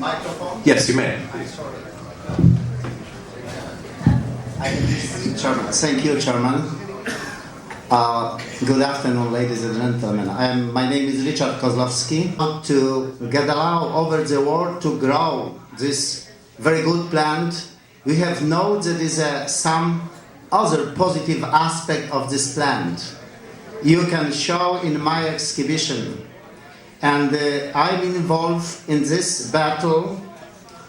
microphone? Yes, you may. Thank you, Chairman. Good afternoon, ladies and gentlemen. My name is Richard Kozlowski. To get allow over the world to grow this very good plant, we have known that is some other positive aspect of this plant. You can show in my exhibition. And I'm involved in this battle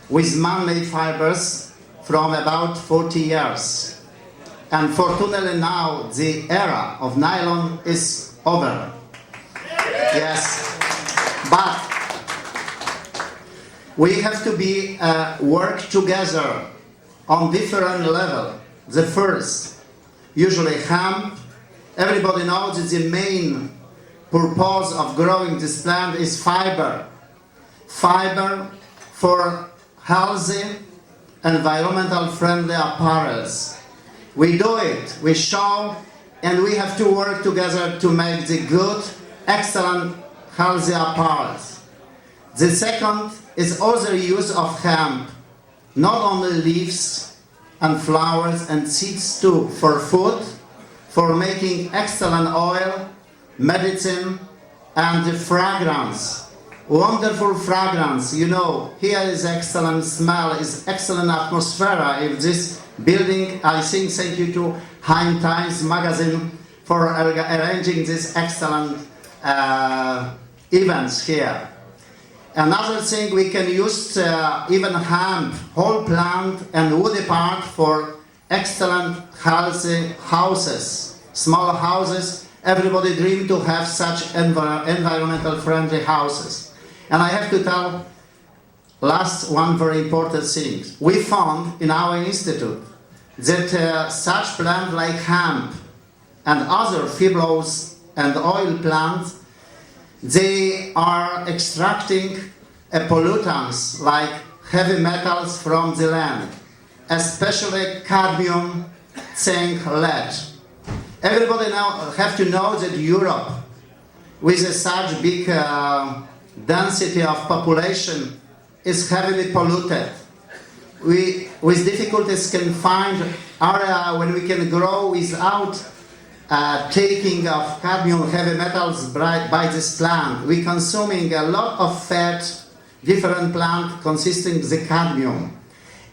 with man-made fibers from about 40 years. And fortunately now the era of nylon is over. Yes, but we have to be work together on different level. The first, usually hemp. Everybody knows that the main purpose of growing this plant is fiber. Fiber for healthy, environmental friendly apparels. We do it, we show, and we have to work together to make the good, excellent, healthy apparels. The second is other use of hemp, not only leaves and flowers and seeds too, for food, for making excellent oil, medicine, and the fragrance. Wonderful fragrance, you know, here is excellent smell, is excellent atmosphere. If this building, I think, thank you to High Times magazine for arranging this excellent events here. Another thing, we can use even hemp, whole plant and woody part for excellent healthy houses, small houses. Everybody dream to have such environmental friendly houses. And I have to tell last one very important thing. We found in our institute that such plant like hemp and other fibrous and oil plants, they are extracting pollutants like heavy metals from the land, especially cadmium, zinc, lead. Everybody now have to know that Europe, with such big density of population, is heavily polluted. We, with difficulties, can find area when we can grow without taking of cadmium heavy metals by this plant. We consuming a lot of fat, different plant consisting of the cadmium.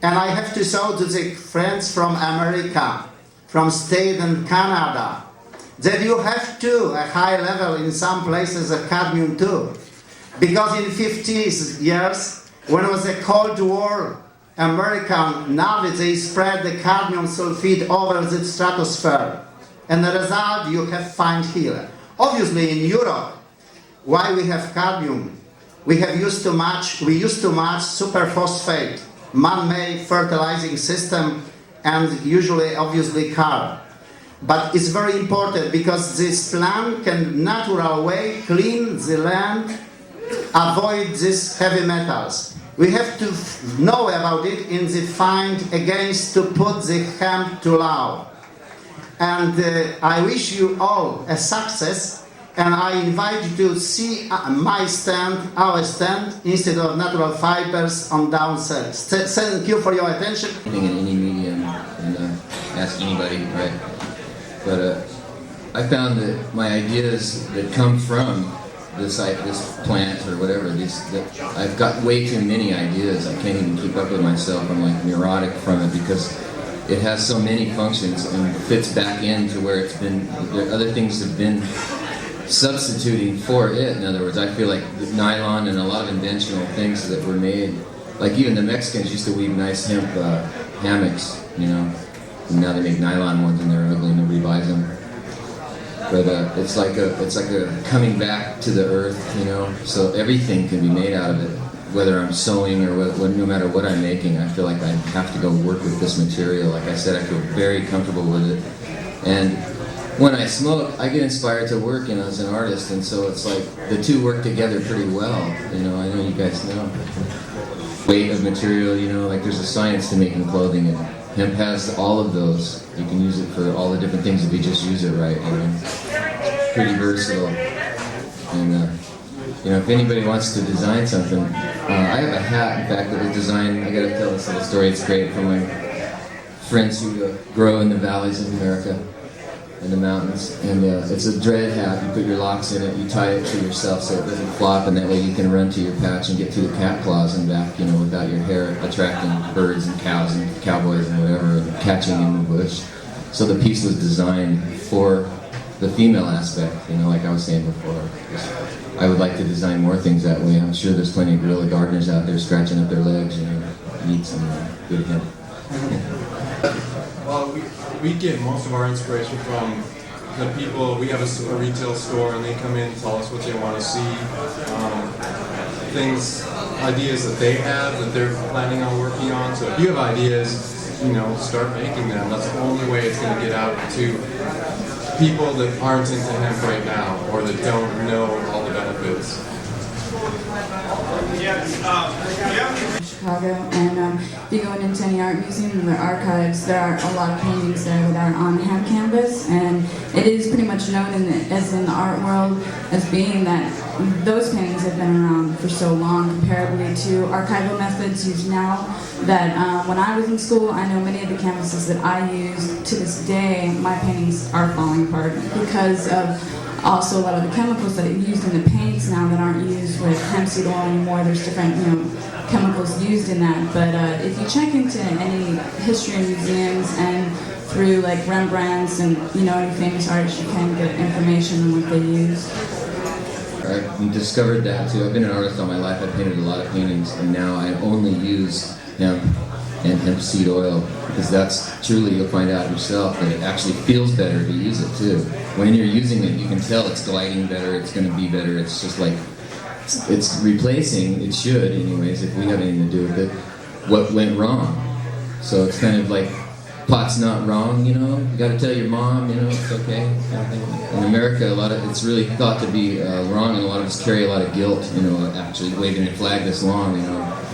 And I have to show to the friends from America, from States and Canada, that you have too a high level in some places of cadmium too. Because in 50s years, when it was a Cold War, American Navy, they spread the cadmium sulfide over the stratosphere. And the result you have find here. Obviously in Europe, why we have cadmium? We used to match superphosphate, man-made fertilizing system, and usually, obviously, carb. But it's very important because this plant can natural way clean the land, avoid these heavy metals. We have to know about it in the fight against to put the hemp to law. And I wish you all a success, and I invite you to see my stand, our stand, Institute of Natural Fibers on downstairs. Thank you for your attention. In any medium and ask anybody, right? But I found that my ideas that come from this plant or whatever, I've got way too many ideas. I can't even keep up with myself. I'm like neurotic from it because it has so many functions and fits back into where it's been. Other things have been substituting for it. In other words, I feel like nylon and a lot of inventional things that were made, like even the Mexicans used to weave nice hemp hammocks, you know. And now they make nylon ones and they're ugly and nobody buys them. But it's like a coming back to the earth, you know. So everything can be made out of it. Whether I'm sewing or no matter what I'm making, I feel like I have to go work with this material. Like I said, I feel very comfortable with it. And when I smoke, I get inspired to work, you know, as an artist. And so it's like the two work together pretty well. You know, I know you guys know. Weight of material, you know, like there's a science to making clothing, and hemp has all of those. You can use it for all the different things if you just use it right. You know? It's pretty versatile. And you know, if anybody wants to design something, I have a hat, in fact, that was designed, I gotta tell this little story, it's great, for my friends who grow in the valleys of America and the mountains. And it's a dread hat. You put your locks in it, you tie it to yourself so it doesn't flop, and that way you can run to your patch and get to the cat claws and back, you know, without your hair attracting birds and cows and cowboys and whatever and catching in the bush. So the piece was designed for the female aspect, you know, like I was saying before. I would like to design more things that way. I'm sure there's plenty of guerrilla gardeners out there scratching up their legs, you know, need some good hemp. Well, we get most of our inspiration from the people. We have a retail store, and they come in and tell us what they want to see, things, ideas that they have that they're planning on working on. So if you have ideas, you know, start making them. That's the only way it's going to get out to people that aren't into hemp right now, or that don't know all the benefits. Chicago, and if you go into any art museum or archives, there are a lot of paintings there that are on hemp canvas, and it is pretty much known as in the art world as being that those paintings have been around for so long, comparably to archival methods used now, that when I was in school, I know many of the canvases that I use to this day, my paintings are falling apart because of also a lot of the chemicals that are used in the paints now that aren't used with hemp seed oil anymore. There's different, you know, chemicals used in that. But if you check into any history museums and through like Rembrandt's and, you know, any famous artists, you can get information on what they use. I've discovered that too. I've been an artist all my life. I've painted a lot of paintings, and now I only use hemp and hemp seed oil, because that's truly, you'll find out yourself that it actually feels better to use it too. When you're using it, you can tell it's gliding better, it's going to be better. It's just like, it's replacing, it should anyways, if we have anything to do with it, what went wrong. So it's kind of like, pot's not wrong, you know, you got to tell your mom, you know, it's okay. In America, it's really thought to be wrong, and a lot of us carry a lot of guilt, you know, actually waving a flag this long, you know.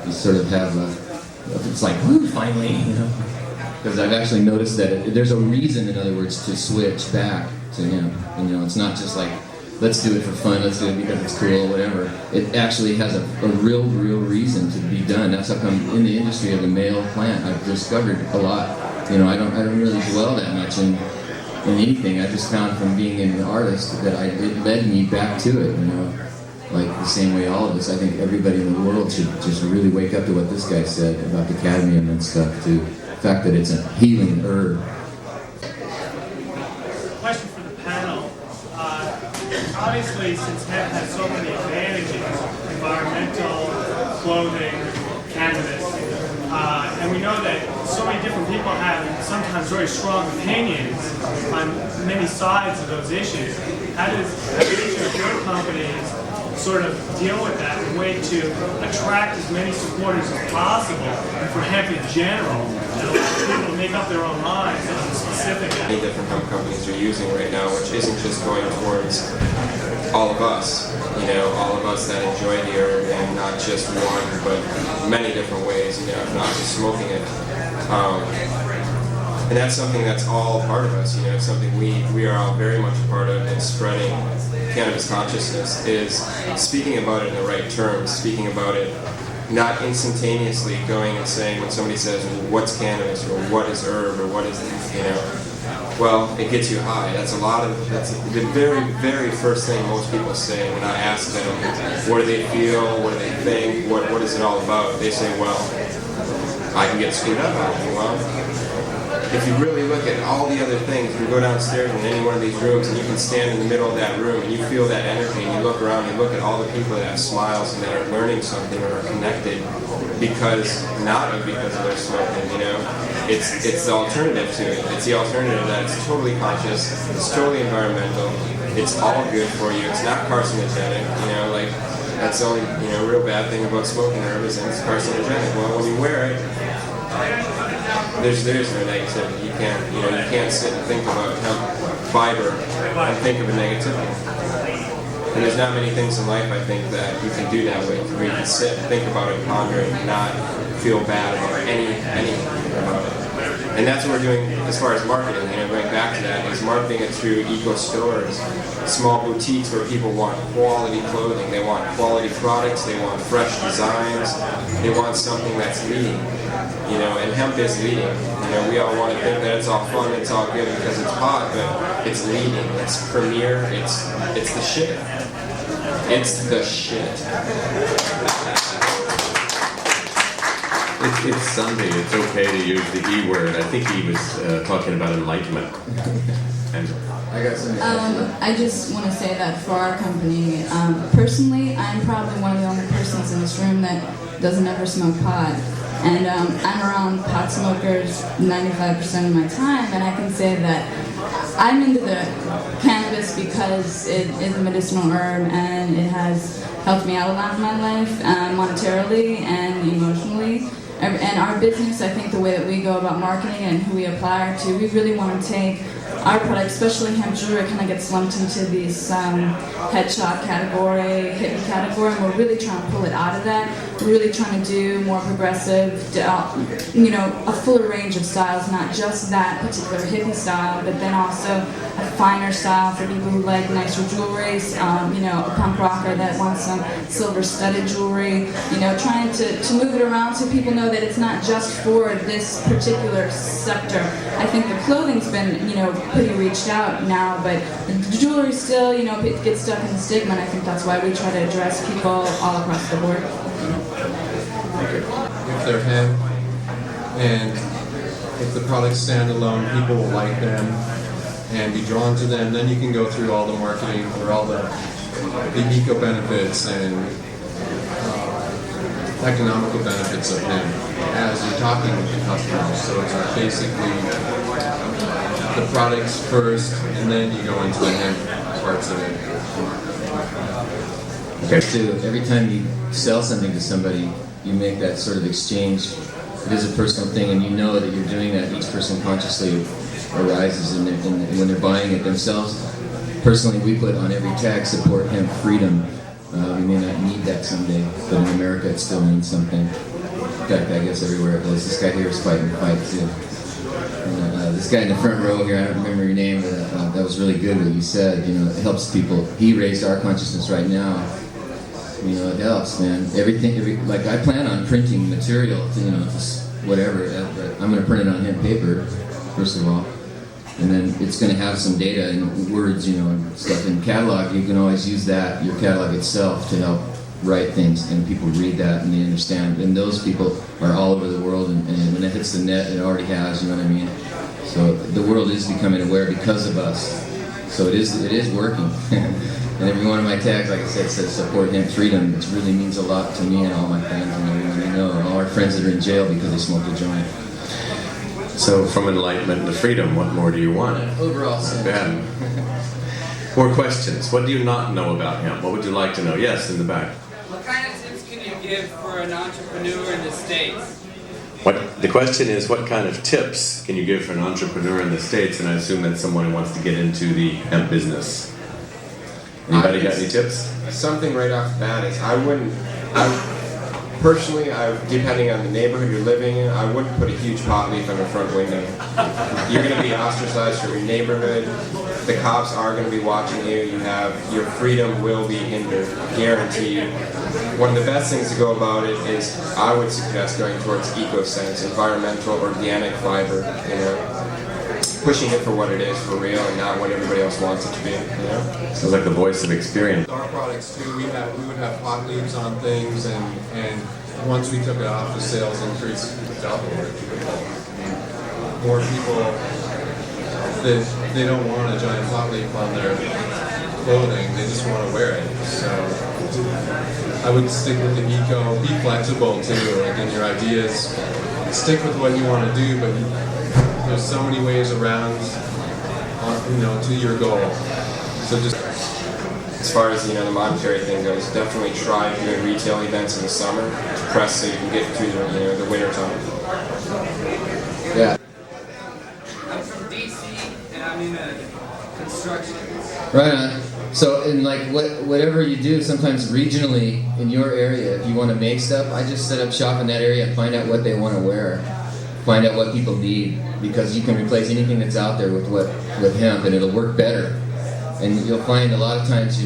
You sort of have it's like, woo, finally, you know. Because I've actually noticed that there's a reason, in other words, to switch back to hemp. And, you know, it's not just like, let's do it for fun, let's do it because it's cool, or whatever. It actually has a real reason to be done. That's how come in the industry of the male plant, I've discovered a lot. You know, I don't really dwell that much in anything. I just found from being an artist that it led me back to it, you know. Like the same way all of us, I think everybody in the world should just really wake up to what this guy said about the cadmium and stuff, to the fact that it's a healing herb. Question for the panel. Obviously, since hemp has so many advantages, environmental, clothing, cannabis, and we know that so many different people have sometimes very strong opinions on many sides of those issues. How does each of your companies sort of deal with that, a way to attract as many supporters as possible for hemp in general, and allow people to make up their own minds on the specific? Many different hemp companies are using right now, which isn't just going towards all of us, you know, all of us that enjoy the herb, and not just one, but many different ways, you know, not just smoking it. And that's something that's all part of us, you know, it's something we are all very much a part of in spreading cannabis consciousness, is speaking about it in the right terms, speaking about it not instantaneously going and saying, when somebody says, what's cannabis, or what is herb, or what is, you know, well, it gets you high. That's the very first thing most people say when I ask them, what do they feel, what do they think, what is it all about? They say, well, I can get screwed up. Well, if you really look at all the other things, you go downstairs in any one of these rooms and you can stand in the middle of that room and you feel that energy, and you look around and you look at all the people that have smiles and that are learning something or are connected because of their smoking, you know. It's the alternative to it. It's the alternative that it's totally conscious, it's totally environmental, it's all good for you, it's not carcinogenic, you know, like that's the only, you know, real bad thing about smoking herb is that it's carcinogenic. Well, when you wear it, there's no negativity. You can't sit and think about hemp fiber and think of a negativity. And there's not many things in life, I think, that you can do that with, where you can sit and think about it, ponder it, and not feel bad about anything about it. And that's what we're doing as far as marketing, going back to that, is marketing it through eco stores, small boutiques where people want quality clothing, they want quality products, they want fresh designs, they want something that's leading, and hemp is leading. We all want to think that it's all fun, it's all good because it's hot, but it's leading, it's premier, it's the shit. It's the shit. It's Sunday. It's okay to use the E word. I think he was talking about enlightenment. And I got some. I just want to say that for our company, personally, I'm probably one of the only persons in this room that doesn't ever smoke pot. And I'm around pot smokers 95% of my time, and I can say that I'm into the cannabis because it is a medicinal herb and it has helped me out a lot in my life, monetarily and emotionally. And our business, I think the way that we go about marketing and who we apply it to, we really want to take our product, especially hemp jewelry, kind of gets lumped into this headshot category, hippie category, and we're really trying to pull it out of that. We're really trying to do more progressive, a fuller range of styles, not just that particular hippie style, but then also a finer style for people who like nicer jewelry, a punk rocker that wants some silver studded jewelry, trying to move it around so people know that it's not just for this particular sector. I think the clothing's been, pretty reached out now, but the jewelry still, it gets stuck in the stigma, and I think that's why we try to address people all across the board. If they're hemp and if the products stand alone, people will like them and be drawn to them, then you can go through all the marketing for all the eco benefits and economical benefits of hemp as you're talking with the customers. So it's basically the products first, and then you go into the hemp parts of it. Every time you sell something to somebody, you make that sort of exchange. It is a personal thing, and you know that you're doing that. Each person consciously arises when they're buying it themselves. Personally, we put on every tag, support hemp freedom. We may not need that someday, but in America it still means something. In fact, I guess everywhere it does. This guy here is fighting the fight too. And, this guy in the front row here, I don't remember your name, but that was really good what you said. It helps people. He raised our consciousness right now. It helps, man. Like I plan on printing material, just whatever. I'm going to print it on hemp paper, first of all. And then it's going to have some data and words, and stuff. In catalog, you can always use that, your catalog itself, to help write things, and people read that and they understand. And those people are all over the world, and when it hits the net, it already has, you know what I mean? So the world is becoming aware because of us. So it is working. And every one of my tags, like I said, says support hemp freedom, which really means a lot to me and all my friends and everyone I know, and all our friends that are in jail because they smoked a joint. so from enlightenment to freedom, what more do you want? Overall sense. Ben. More questions. What do you not know about hemp? What would you like to know? Yes, in the back. What kind of tips can you give for an entrepreneur in the States? The question is, what kind of tips can you give for an entrepreneur in the States? And I assume that's someone who wants to get into the hemp business. Anybody got any tips? Something right off the bat is personally, depending on the neighborhood you're living in, I wouldn't put a huge pot leaf on your front window. You're going to be ostracized from your neighborhood. The cops are going to be watching you. Your freedom will be hindered, guaranteed. One of the best things to go about it is, I would suggest going towards eco-sense, environmental, organic fiber, pushing it for what it is, for real, and not what everybody else wants it to be, Sounds like the voice of experience. Our products too, we would have pot leaves on things, and once we took it off, the sales increased double. More people they don't want a giant pot leaf on their clothing; they just want to wear it. So I would stick with the eco. Be flexible too. Like in your ideas, stick with what you want to do, but there's so many ways around, to your goal. So just as far as the monetary thing goes, definitely try doing retail events in the summer to press so you can get through the winter time. Yeah. I'm from DC and I'm in construction. Right on. So, in whatever you do, sometimes regionally in your area, if you want to make stuff, I just set up shop in that area and find out what they want to wear. find out what people need, because you can replace anything that's out there with hemp, and it'll work better. And you'll find a lot of times,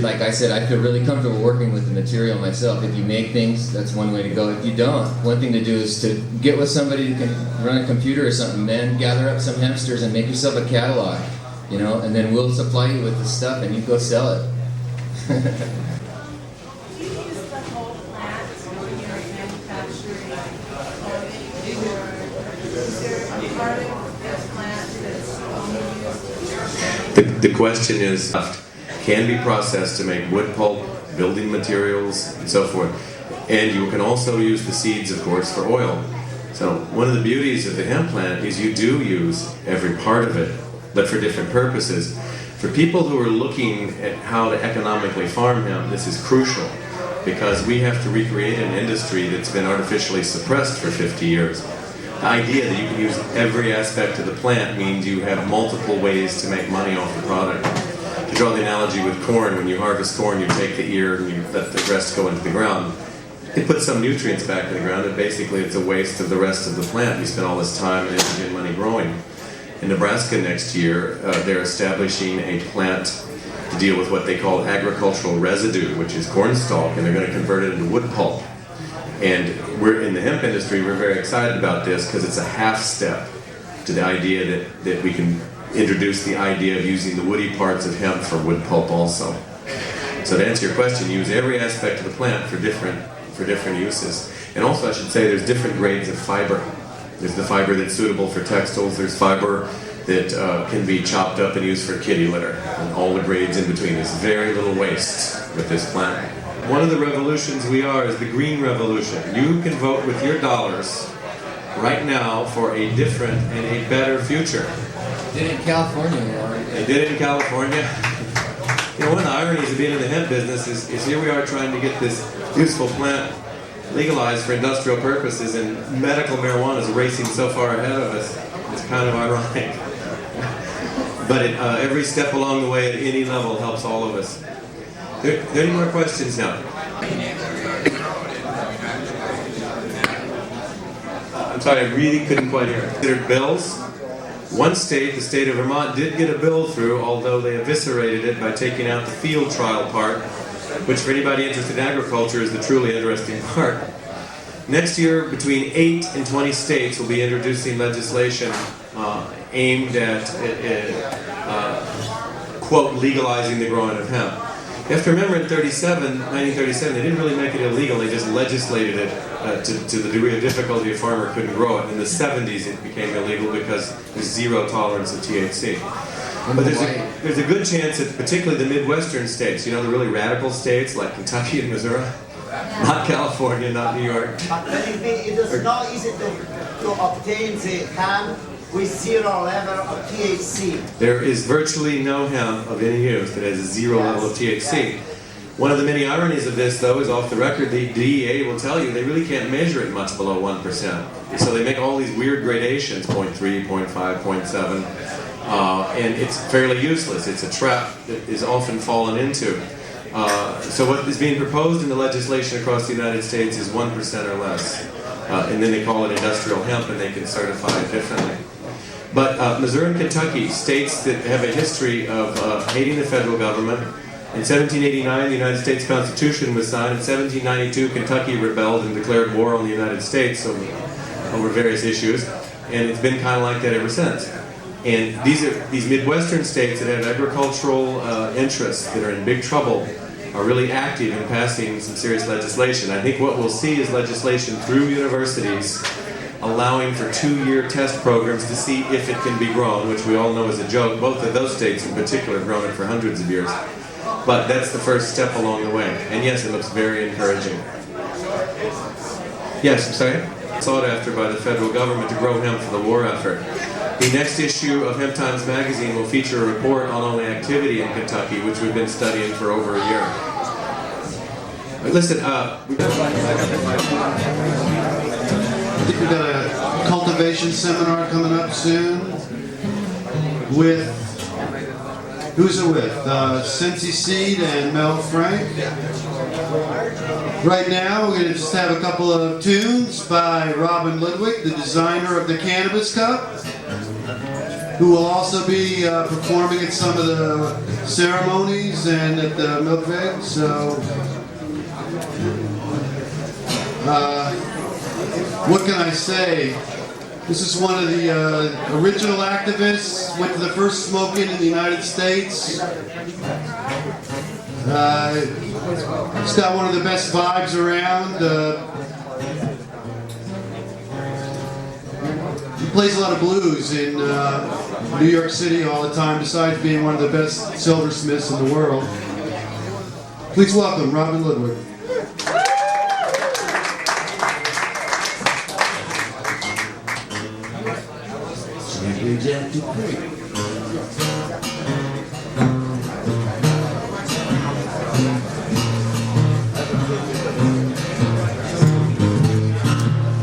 like I said, I feel really comfortable working with the material myself. If you make things, that's one way to go. If you don't, one thing to do is to get with somebody who can run a computer or something, then gather up some hempsters and make yourself a catalog, and then we'll supply you with the stuff and you go sell it. Do you use the whole plant when you're manufacturing clothing, or is there a part of the plant that's only used? The question is, can be processed to make wood pulp, building materials, and so forth. And you can also use the seeds, of course, for oil. So one of the beauties of the hemp plant is you do use every part of it, but for different purposes. For people who are looking at how to economically farm hemp, this is crucial, because we have to recreate an industry that's been artificially suppressed for 50 years. The idea that you can use every aspect of the plant means you have multiple ways to make money off the product. To draw the analogy with corn, when you harvest corn, you take the ear and you let the rest go into the ground. It puts some nutrients back in the ground, and basically it's a waste of the rest of the plant. You spend all this time and energy and money growing. In Nebraska next year, they're establishing a plant to deal with what they call agricultural residue, which is corn stalk, and they're going to convert it into wood pulp. And we're in the hemp industry, we're very excited about this because it's a half step to the idea that we can introduce the idea of using the woody parts of hemp for wood pulp also. So to answer your question, use every aspect of the plant for different uses. And also I should say there's different grades of fiber. There's the fiber that's suitable for textiles, there's fiber that can be chopped up and used for kitty litter, and all the grades in between. There's very little waste with this plant. One of the revolutions we are is the green revolution. You can vote with your dollars right now for a different and a better future. Did it in California, They did it in California. One of the ironies of being in the hemp business is here we are trying to get this useful plant legalized for industrial purposes, and medical marijuana is racing so far ahead of us. It's kind of ironic. But every step along the way at any level helps all of us. Are there any more questions now? I'm sorry, I really couldn't quite hear it. There are bills. One state, the state of Vermont, did get a bill through, although they eviscerated it by taking out the field trial part, which for anybody interested in agriculture is the truly interesting part. Next year, between 8 and 20 states will be introducing legislation aimed at, quote, legalizing the growing of hemp. You have to remember in 1937, they didn't really make it illegal, they just legislated it to the degree of difficulty a farmer couldn't grow it. In the 70s it became illegal because there's zero tolerance of THC. But there's a good chance that particularly the Midwestern states, the really radical states like Kentucky and Missouri, not California, not New York. But believe me, it is not easy to obtain the hemp with zero level of THC. There is virtually no hemp of any use that has a zero level of THC. One of the many ironies of this, though, is off the record, the DEA will tell you they really can't measure it much below 1%. So they make all these weird gradations, 0.3, 0.5, 0.7, and it's fairly useless. It's a trap that is often fallen into. So what is being proposed in the legislation across the United States is 1% or less. And then they call it industrial hemp, and they can certify it differently. But Missouri and Kentucky, states that have a history of hating the federal government. In 1789, the United States Constitution was signed. In 1792, Kentucky rebelled and declared war on the United States over various issues. And it's been kind of like that ever since. And these Midwestern states that have agricultural interests that are in big trouble are really active in passing some serious legislation. I think what we'll see is legislation through universities allowing for 2-year test programs to see if it can be grown, which we all know is a joke. Both of those states in particular have grown it for hundreds of years. But that's the first step along the way. And yes, it looks very encouraging. Yes, I'm sorry? Sought after by the federal government to grow hemp for the war effort. The next issue of Hemp Times magazine will feature a report on all the activity in Kentucky, which we've been studying for over a year. But listen, I think we've got a cultivation seminar coming up soon with Who's it with? Cincy Seed and Mel Frank. Right now, we're going to just have a couple of tunes by Robin Ludwig, the designer of the Cannabis Cup, who will also be performing at some of the ceremonies and at the Milk Veg. So, what can I say? This is one of the original activists, went to the first smoke-in the United States. It's got one of the best vibes around. He plays a lot of blues in New York City all the time, besides being one of the best silversmiths in the world. Please welcome Robin Ludwig.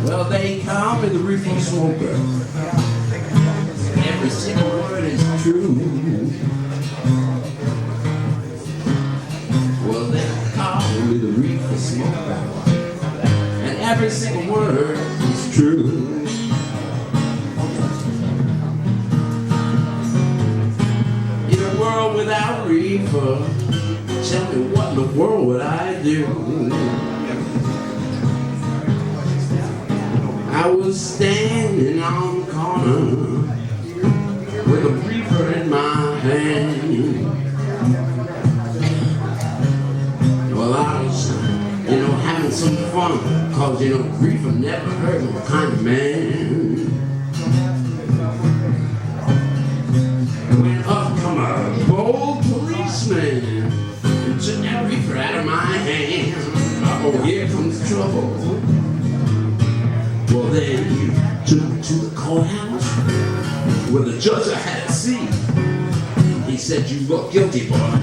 Well, they call me the reefer smoker. Every single word is true. Well, they call me the reefer smoker, and every single word is true. Without reefer, tell me what in the world would I do? I was standing on the corner with a reefer in my hand. Well, I was, having some fun, cause reefer never hurt no kind of man. When up come a bold policeman and took that reefer out of my hand. Uh-oh, here comes trouble. Well, then he took me to the courthouse where the judge I had to see. He said, "You look guilty, boy.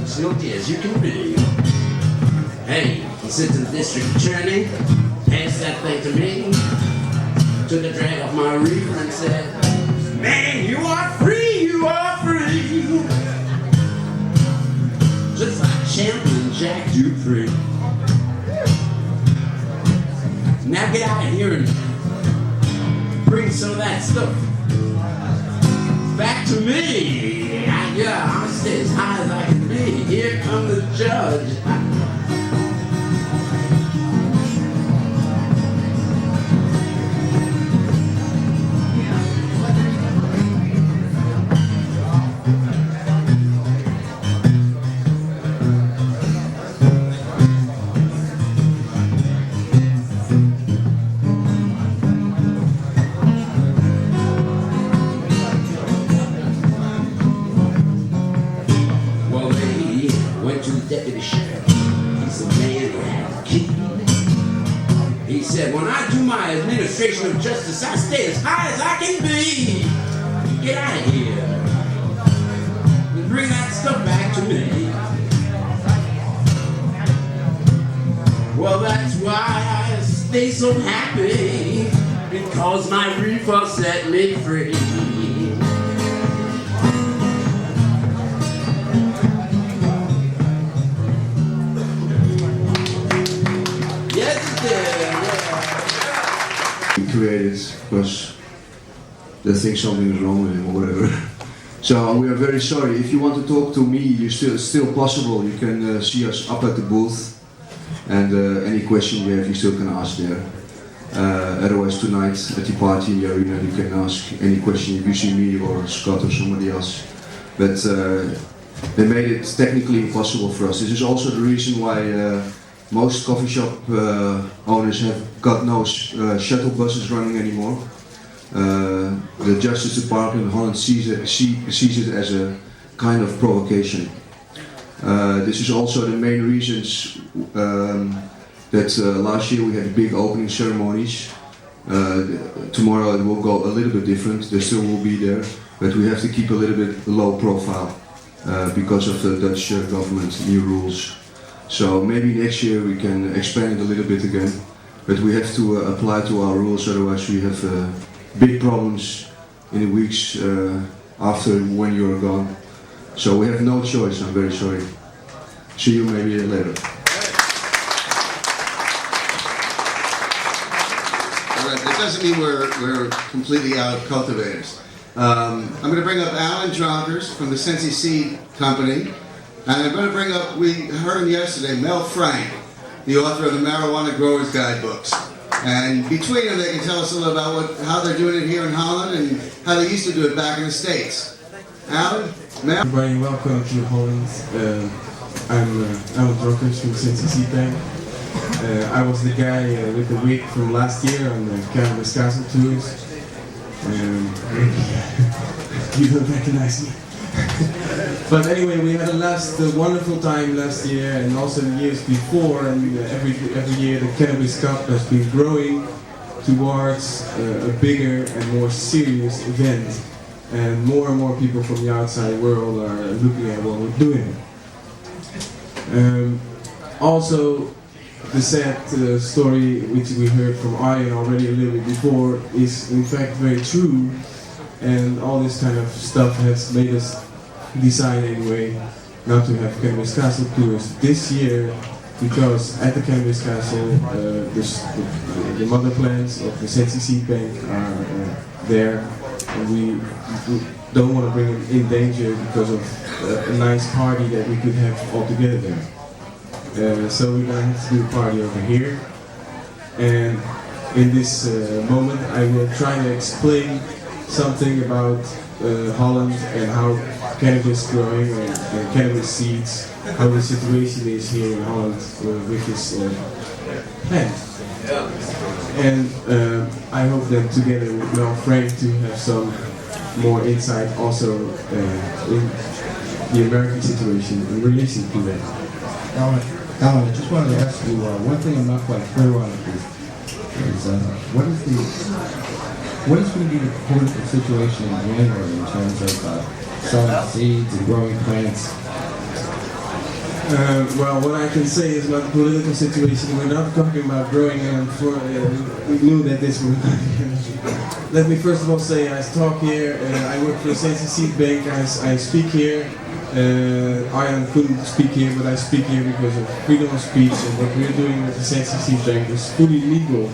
As guilty as you can be." Hey, he said to the district attorney, "Pass that thing to me." Took a drag off my reefer and said, "Man, you are free! You are free!" Just like Champion Jack Dupree. Now get out of here and bring some of that stuff back to me. Yeah, I'll stay as high as I can be. Here comes the judge. Deputy sheriff, he's the man who had the key. He said, "When I do my administration of justice, I stay as high as I can be. Get out of here and bring that stuff back to me." Well, that's why I stay so happy, because my reefer set me free. Created because they think something is wrong with him or whatever. So we are very sorry. If you want to talk to me, it's still possible. You can see us up at the booth, and any question you have, you still can ask there. Otherwise, tonight at the party in the arena, you can ask any question if you see me or Scott or somebody else. But they made it technically impossible for us. This is also the reason why most coffee shop owners have got no shuttle buses running anymore. The Justice Department in Holland sees it as a kind of provocation. This is also the main reasons that last year we had big opening ceremonies. Tomorrow it will go a little bit different. They still will be there, but we have to keep a little bit low profile because of the Dutch government new rules. So maybe next year we can expand it a little bit again, but we have to apply to our rules, otherwise we have big problems in the weeks after when you're gone. So we have no choice, I'm very sorry. See you maybe later. Alright, that doesn't mean we're completely out of cultivators. I'm going to bring up Alan Dronkers from the Sensi Seed Company. And I'm going to bring up, we heard him yesterday, Mel Frank, the author of the Marijuana Growers Guidebooks. And between them, they can tell us a little about how they're doing it here in Holland and how they used to do it back in the States. Alan? Mel? Everybody, welcome to Holland. I'm Alan Dronkers from Sensi Seed Bank. I was the guy with the wig from last year on the Cannabis Castle tours. You don't recognize me. But anyway, we had a wonderful time last year and also the years before, and every year the Cannabis Cup has been growing towards a bigger and more serious event, and more people from the outside world are looking at what we're doing. Also, the sad story which we heard from Arjen already a little bit before is in fact very true, and all this kind of stuff has made us decide anyway not to have Cannabis Castle tours this year, because at the Cannabis Castle the mother plants of the Sensi Seed Bank are there, and we don't want to bring them in danger because of a nice party that we could have all together there. So we're going to have to do a party over here, and in this moment I will try to explain something about Holland and how cannabis growing and cannabis seeds, how the situation is here in Holland with this plant. And I hope that together with Mel Frank to have some more insight also in the American situation in relation to that. Alan, I just wanted to ask you, one thing I'm not quite clear on is what is going to be the political situation in January in terms of selling seeds and growing plants? Well, what I can say is about the political situation, we're not talking about growing and we knew that this would happen. Let me first of all say I talk here, I work for the Sensi Seed Bank, I speak here. Arjen couldn't speak here, but I speak here because of freedom of speech, and what we're doing with the Sensi Seed Bank is fully legal.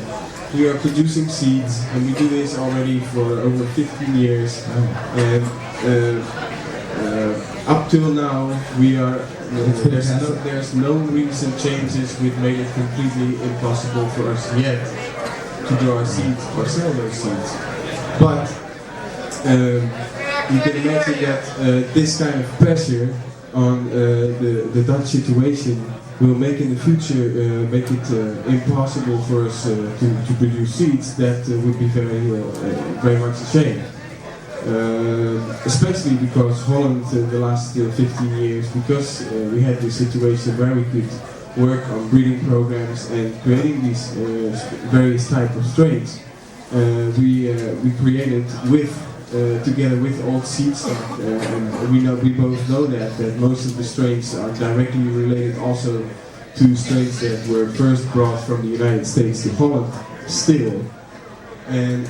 We are producing seeds, and we do this already for over 15 years, and up till now we are there's no recent changes which made it completely impossible for us yet to grow our seeds or sell those seeds. But you can imagine that this kind of pressure on the Dutch situation will make in the future make it impossible for us to produce seeds. That would be very much a shame. Especially because Holland the last 15 years, because we had this situation where we could work on breeding programs and creating these various types of strains. We created together with old seed stock, and we both know that most of the strains are directly related also to strains that were first brought from the United States to Holland still, and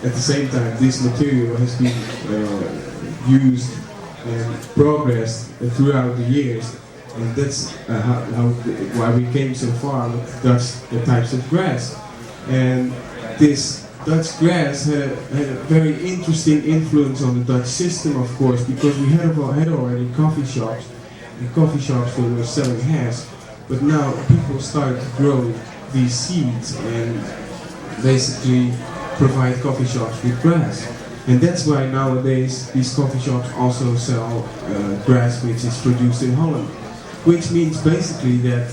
at the same time this material has been used and progressed throughout the years, and that's why we came so far with Dutch types of grass. And this Dutch grass had a very interesting influence on the Dutch system, of course, because we had already coffee shops that were selling hash, but now people started to grow these seeds and basically provide coffee shops with grass. And that's why nowadays these coffee shops also sell grass which is produced in Holland, which means basically that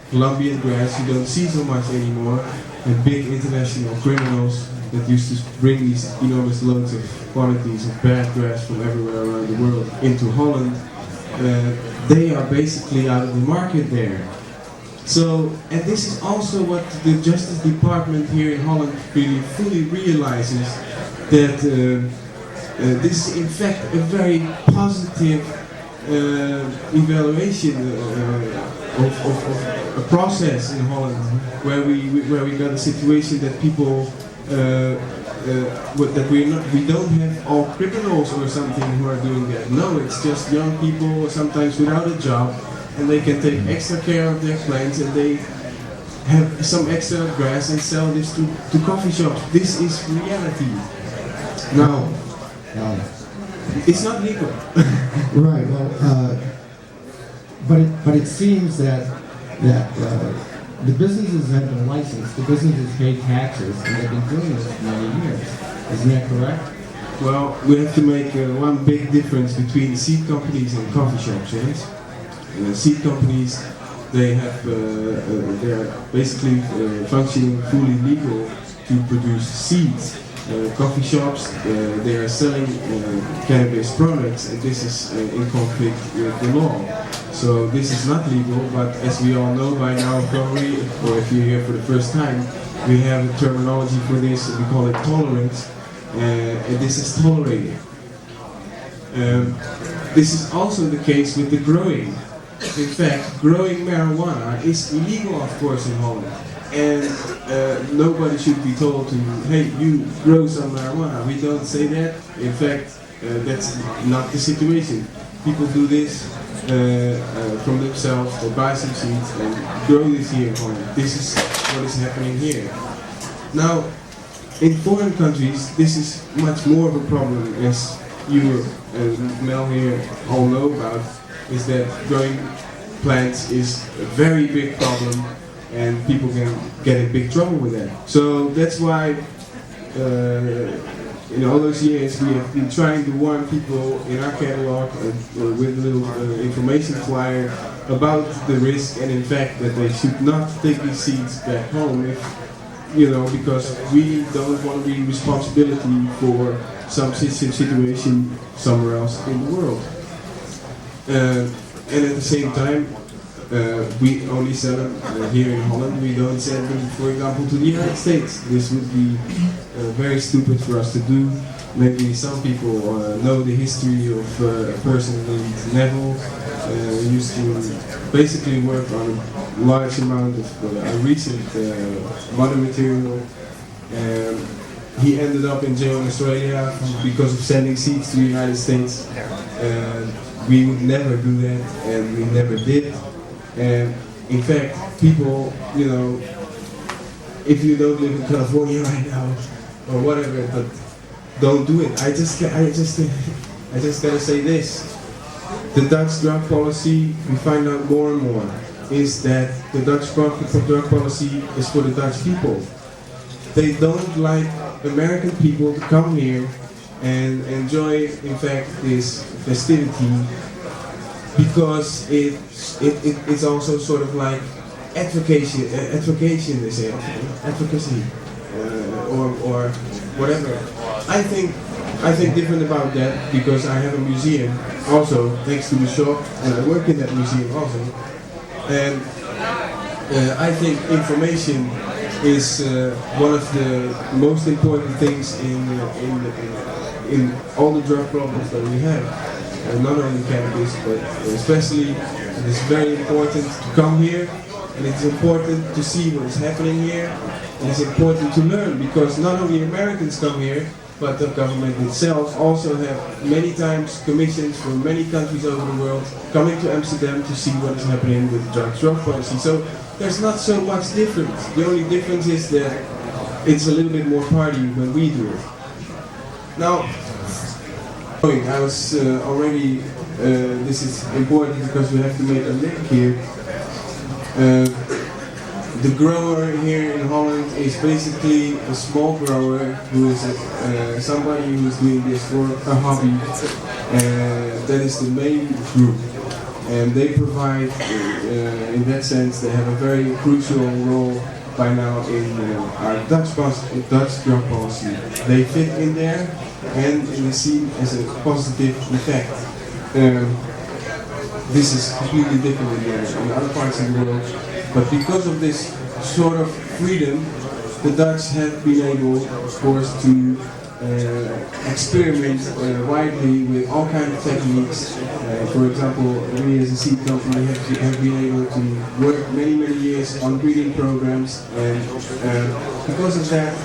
Colombian grass you don't see so much anymore, and big international criminals that used to bring these enormous loads of quantities of bad grass from everywhere around the world into Holland, they are basically out of the market there. So, and this is also what the Justice Department here in Holland really fully realizes, that this is in fact a very positive evaluation of a process in Holland, where we got a situation that people we don't have all criminals or something who are doing that. No, it's just young people, sometimes without a job, and they can take extra care of their plants, and they have some extra grass and sell this to coffee shops. This is reality. Now, it's not legal. Right. Well, but it seems that the businesses have been licensed. The businesses pay taxes, and they've been doing this for many years. Isn't that correct? Well, we have to make one big difference between seed companies and coffee shops. Yes? Seed companies, they are basically functioning fully legal to produce seeds. Coffee shops, they are selling cannabis products, and this is in conflict with the law. So this is not legal, but as we all know by now probably, or if you're here for the first time, we have a terminology for this, we call it tolerance, and this is tolerated. This is also the case with the growing. In fact, growing marijuana is illegal, of course, in Holland. And nobody should be told to, hey, you grow some marijuana. We don't say that. In fact, that's not the situation. People do this from themselves. They buy some seeds and grow this here in Holland. This is what is happening here. Now, in foreign countries, this is much more of a problem, as you and Mel here all know about, is that growing plants is a very big problem, and people can get in big trouble with that. So that's why in all those years we have been trying to warn people in our catalog with a little information flyer about the risk, and in fact that they should not take these seeds back home because we don't want to be responsibility for some situation somewhere else in the world. And at the same time, we only sell them here in Holland. We don't send them, for example, to the United States. This would be very stupid for us to do. Maybe some people know the history of a person named Neville. He used to basically work on a large amount of recent mother material. He ended up in jail in Australia because of sending seeds to the United States. We would never do that, and we never did. And in fact, people, if you don't live in California right now or whatever, but don't do it. I just gotta say this: the Dutch drug policy, we find out more and more, is that the Dutch drug policy is for the Dutch people. They don't like American people to come here and enjoy, in fact, this festivity, because it's also sort of like advocacy, they say, advocacy, or whatever. I think different about that, because I have a museum also next to the shop, and I work in that museum also. And I think information is one of the most important things in all the drug problems that we have. Not only cannabis, but especially it is very important to come here, and it's important to see what is happening here. And it's important to learn, because not only Americans come here, but the government itself also have many times commissions from many countries over the world coming to Amsterdam to see what is happening with drug policy. So there's not so much difference. The only difference is that it's a little bit more party when we do it. Now, I was already, this is important because we have to make a link here. The grower here in Holland is basically a small grower who is somebody who is doing this for a hobby. That is the main group. And they provide, in that sense, they have a very crucial role by now in our Dutch drug policy. They fit in there and it is seen as a positive effect. This is completely different in other parts of the world, but because of this sort of freedom, the Dutch have been able, of course, to experiment widely with all kinds of techniques. For example, we as a seed company have been able to work many years on breeding programs, and because of that,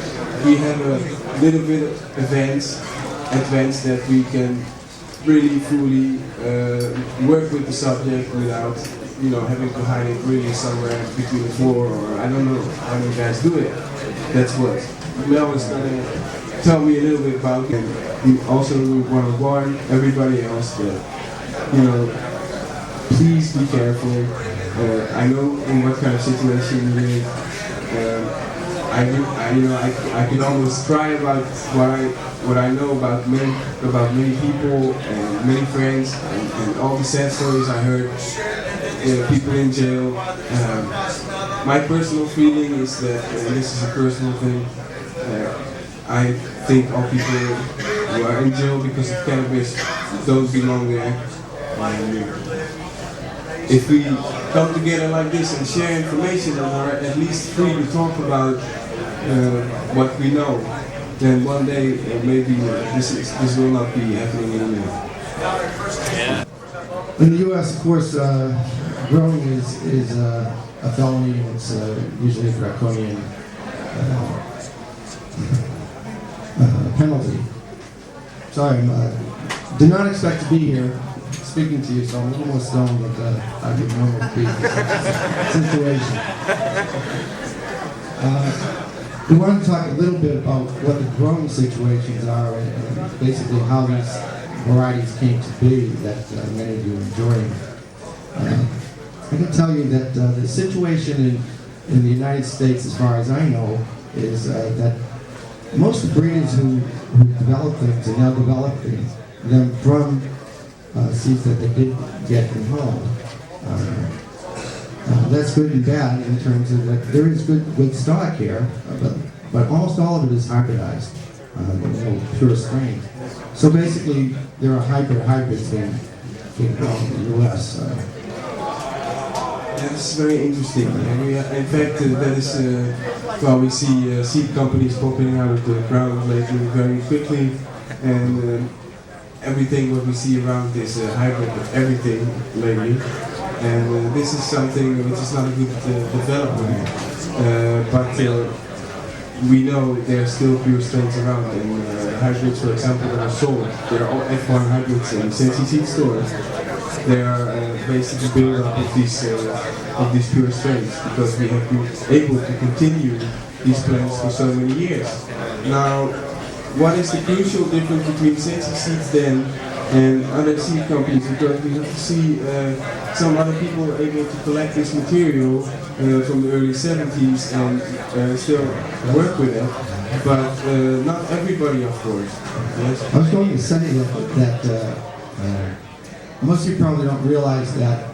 we have a little bit of advance that we can really fully work with the subject without, you know, having to hide it really somewhere between the floor, or I don't know how you guys do it. That's what Mel is gonna tell me a little bit about. And we also want to warn everybody else that, you know, please be careful. I know in what kind of situation you live. I can almost cry about what I know about many people and many friends and all the sad stories I heard. People in jail. My personal feeling is that, and this is a personal thing, I think all people who are in jail because of cannabis don't belong there. If we come together like this and share information and are at least free to talk about what we know, then one day maybe this will not be happening anymore. In the U.S., of course, growing is a felony. It's usually a draconian penalty. Sorry, did not expect to be here speaking to you, so I'm a little more stoned than I would normally be in such a situation. We want to talk a little bit about what the growing situations are and basically how these varieties came to be that many of you are enjoying. I can tell you that the situation in the United States, as far as I know, is that most of the breeders who develop things are now developing them from seeds that they did get from home. That's good and bad in terms of that there is good stock here, but almost all of it is hybridized, pure strain. So basically, there are hybrids being grown in the U.S. That's very interesting. And in fact, that is why we see seed companies popping out of the ground lately very quickly, and everything what we see around is a hybrid of everything lately. And this is something which is not a good development, but we know there are still pure strains around, and hybrids, for example, that are sold, they are all F1 hybrids in Sensi seed stores. They are basically built up of these pure strains because we have been able to continue these plants for so many years. Now, what is the crucial difference between Sensi seeds then and other seed companies? Because we have to see some other people were able to collect this material from the early 70s and still work with it, but not everybody, of course. Yes? I was going to say that most of you probably don't realize that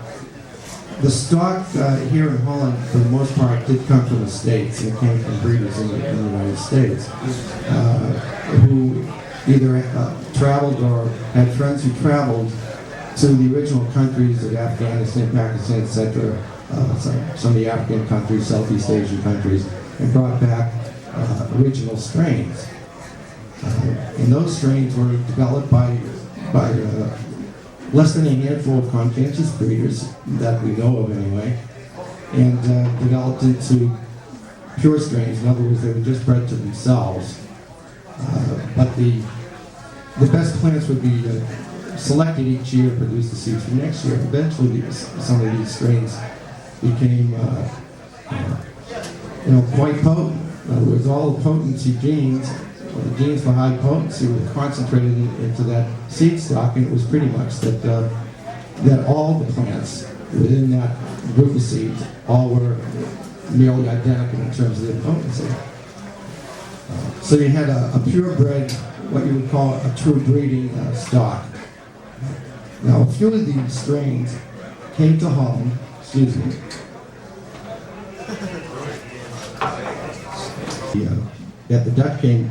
the stock here in Holland, for the most part, did come from the States, and it came from breeders in the United States, who either traveled or had friends who traveled to the original countries of Afghanistan, Pakistan, etc., some of the African countries, Southeast Asian countries, and brought back original strains. And those strains were developed by less than a handful of conscientious breeders that we know of anyway, and developed into pure strains. In other words, they were just bred to themselves. But the best plants would be selected each year, produce the seeds for next year. Eventually, some of these strains became quite potent. In other words, all the potency genes, or the genes for high potency, were concentrated into that seed stock, and it was pretty much that all the plants within that group of seeds all were nearly identical in terms of their potency. So you had a purebred, what you would call a true breeding stock. Now, a few of these strains came to Holland, that the Dutch came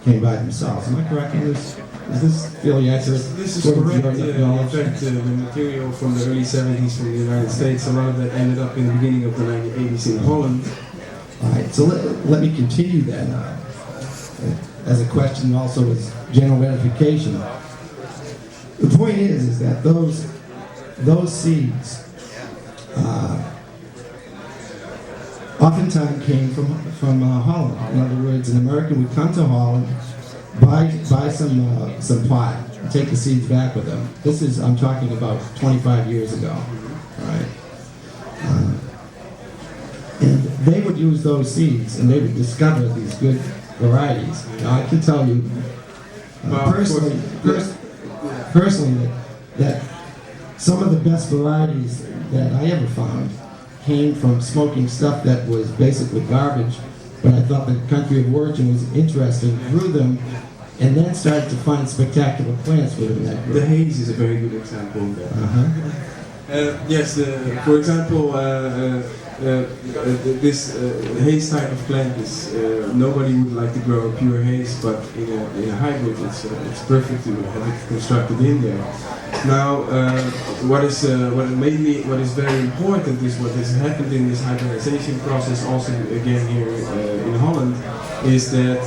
by themselves. Am I correct in this? Is this fairly accurate? This is correct. In fact, the material from the early 70s from the United States, a lot of that ended up in the beginning of the 1980s in Holland. All right, so let me continue then. As a question also as general edification. The point is that those seeds oftentimes came from Holland. In other words, an American would come to Holland, buy some pot, and take the seeds back with them. This is, I'm talking about 25 years ago, right? And they would use those seeds, and they would discover these good varieties. Now, I can tell you personally that some of the best varieties that I ever found came from smoking stuff that was basically garbage, but I thought the country of origin was interesting, grew them, and then started to find spectacular plants within that group. The haze is a very good example of that. Yes, for example, this haze type of plant is nobody would like to grow a pure haze, but in a hybrid, it's perfect to have it constructed in there. Now, what is very important is what has happened in this hybridization process. Also, again here in Holland, is that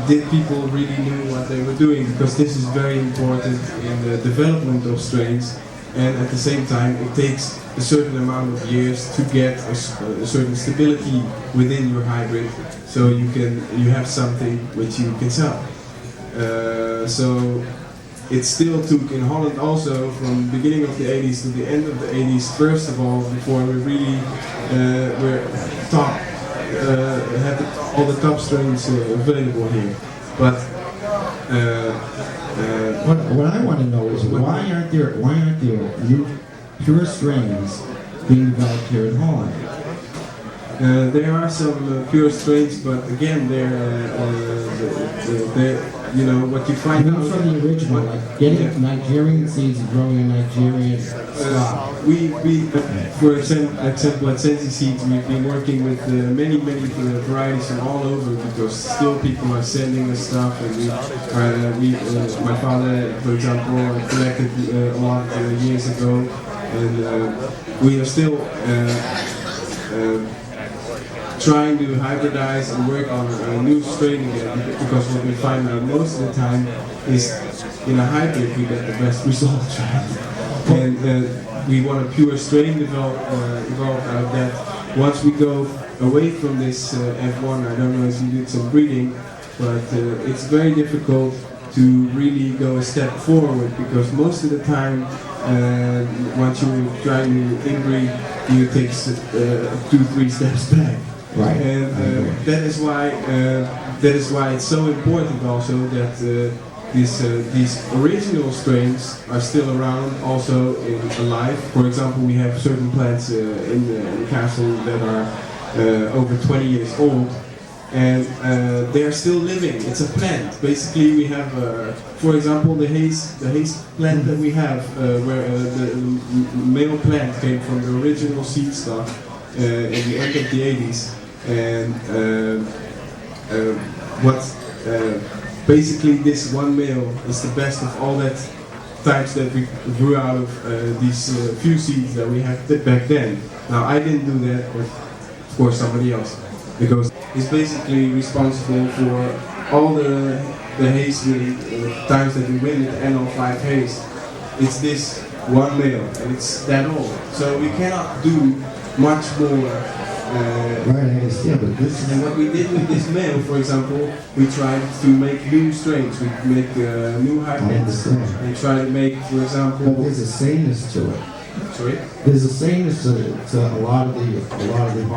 did people really know what they were doing? Because this is very important in the development of strains, and at the same time, it takes a certain amount of years to get a certain stability within your hybrid, so you have something which you can sell. So it still took in Holland also from the beginning of the 80s to the end of the 80s, first of all, before we really were had all the top strains available here. But what I want to know is why aren't there new pure strains being developed here in Holland? There are some pure strains, but again, they're you know what you find out from the original, like getting Nigerian seeds and growing a Nigerian stock. We for example at Sensi Seeds, we've been working with many varieties from all over, because still people are sending us stuff, and my father, for example, collected a lot years ago, and we are still trying to hybridize and work on a new strain again, because what we find out most of the time is in a hybrid we get the best results, right? And we want a pure strain developed out of that. Once we go away from this F1, I don't know if you did some breeding, but it's very difficult to really go a step forward, because most of the time once you try to inbreed, you take 2-3 steps back. Right. And that is why it's so important also that these original strains are still around, also alive. For example, we have certain plants in the castle that are over 20 years old, and they are still living. It's a plant. Basically, we have, for example, the haze plant that we have, where the male plant came from the original seed stock in the end of the 80s. And basically this one male is the best of all that types that we grew out of these few seeds that we had back then. Now I didn't do that, but of course somebody else, because he's basically responsible for all the haze times that we win at the NL5 haze. It's this one male, and it's that old. So we cannot do much more. Right, I understand, but this. And what we did with this male, for example, we tried to make new strains. We make new hybrids and try to make, for example. But there's a sameness to it. Sorry. There's a sameness to a lot of the Holland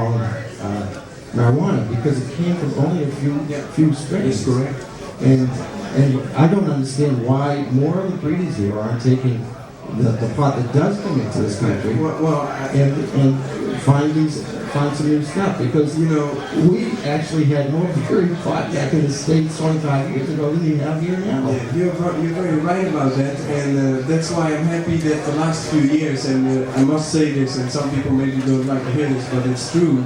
marijuana, because it came from only a few strains. That's correct. And I don't understand why more of the breeders here aren't taking the pot that does come into this country and find some new stuff, because we actually had more pure pot back in the States 25 years ago than you have here now. Yeah, you're very right about that, and that's why I'm happy that the last few years, and I must say this, and some people maybe don't like to hear this, but it's true.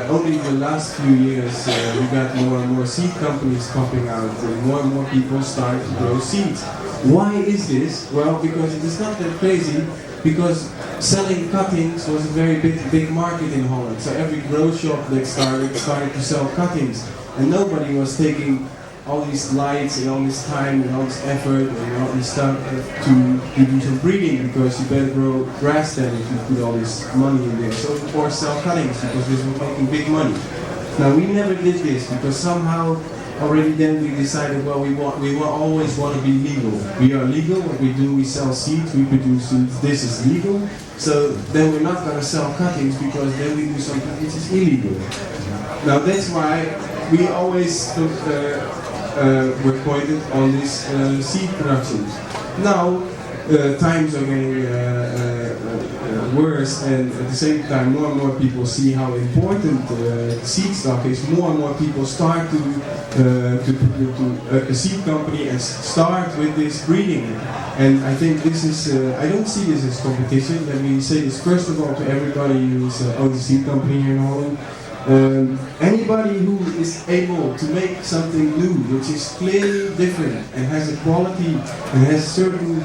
Only the last few years we got more and more seed companies popping out, and more people start to grow seeds. Why is this? Well, because it is not that crazy, because selling cuttings was a very big market in Holland. So every grow shop that started to sell cuttings, and nobody was taking all these lights and all this time and all this effort and all this stuff to do some breeding, because you better grow grass then if you put all this money in there. So or sell cuttings because this was making big money. Now we never did this because somehow already then we decided, well, we always want to be legal. We are legal. What we do, we sell seeds, we produce seeds. This is legal. So then we're not going to sell cuttings because then we do something which is illegal. Now that's why we always were pointed on this seed production. Now times are getting worse, and at the same time more and more people see how important seed stock is. More and more people start to a seed company and start with this breeding. And I think this is, I don't see this as competition. Let me say this first of all to everybody who owns a seed company here in Holland. Anybody who is able to make something new, which is clearly different and has a quality and has certain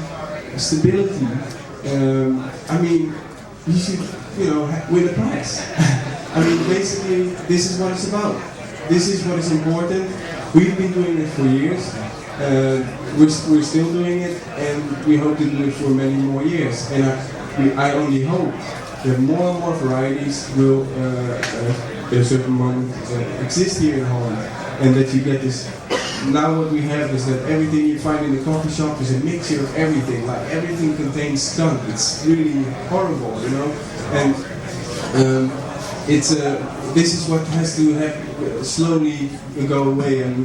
stability, I mean, you should, win a prize. I mean, basically, this is what it's about. This is what is important. We've been doing it for years. We're still doing it, and we hope to do it for many more years. And I only hope that more and more varieties will, at a certain moment, exist here in Holland, and that you get this. Now what we have is that everything you find in the coffee shop is a mixture of everything. Like everything contains skunk. It's really horrible, And this is what has to slowly go away, and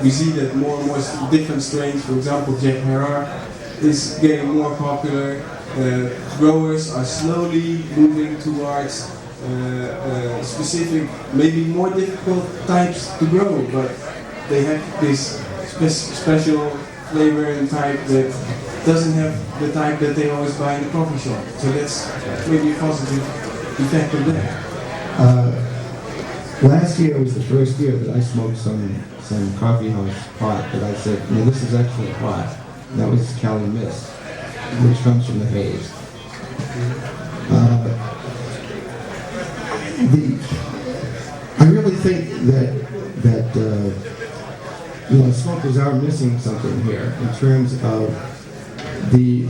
we see that more and more different strains. For example, Jack Herer is getting more popular. Growers are slowly moving towards specific, maybe more difficult types to grow, but they have this special flavor and type that doesn't have the type that they always buy in the coffee shop. So that's maybe a positive effect of that. Last year was the first year that I smoked some coffee house pot that I said, this is actually pot. And that was Cali Mist, which comes from the haze. I really think that smokers are missing something here in terms of the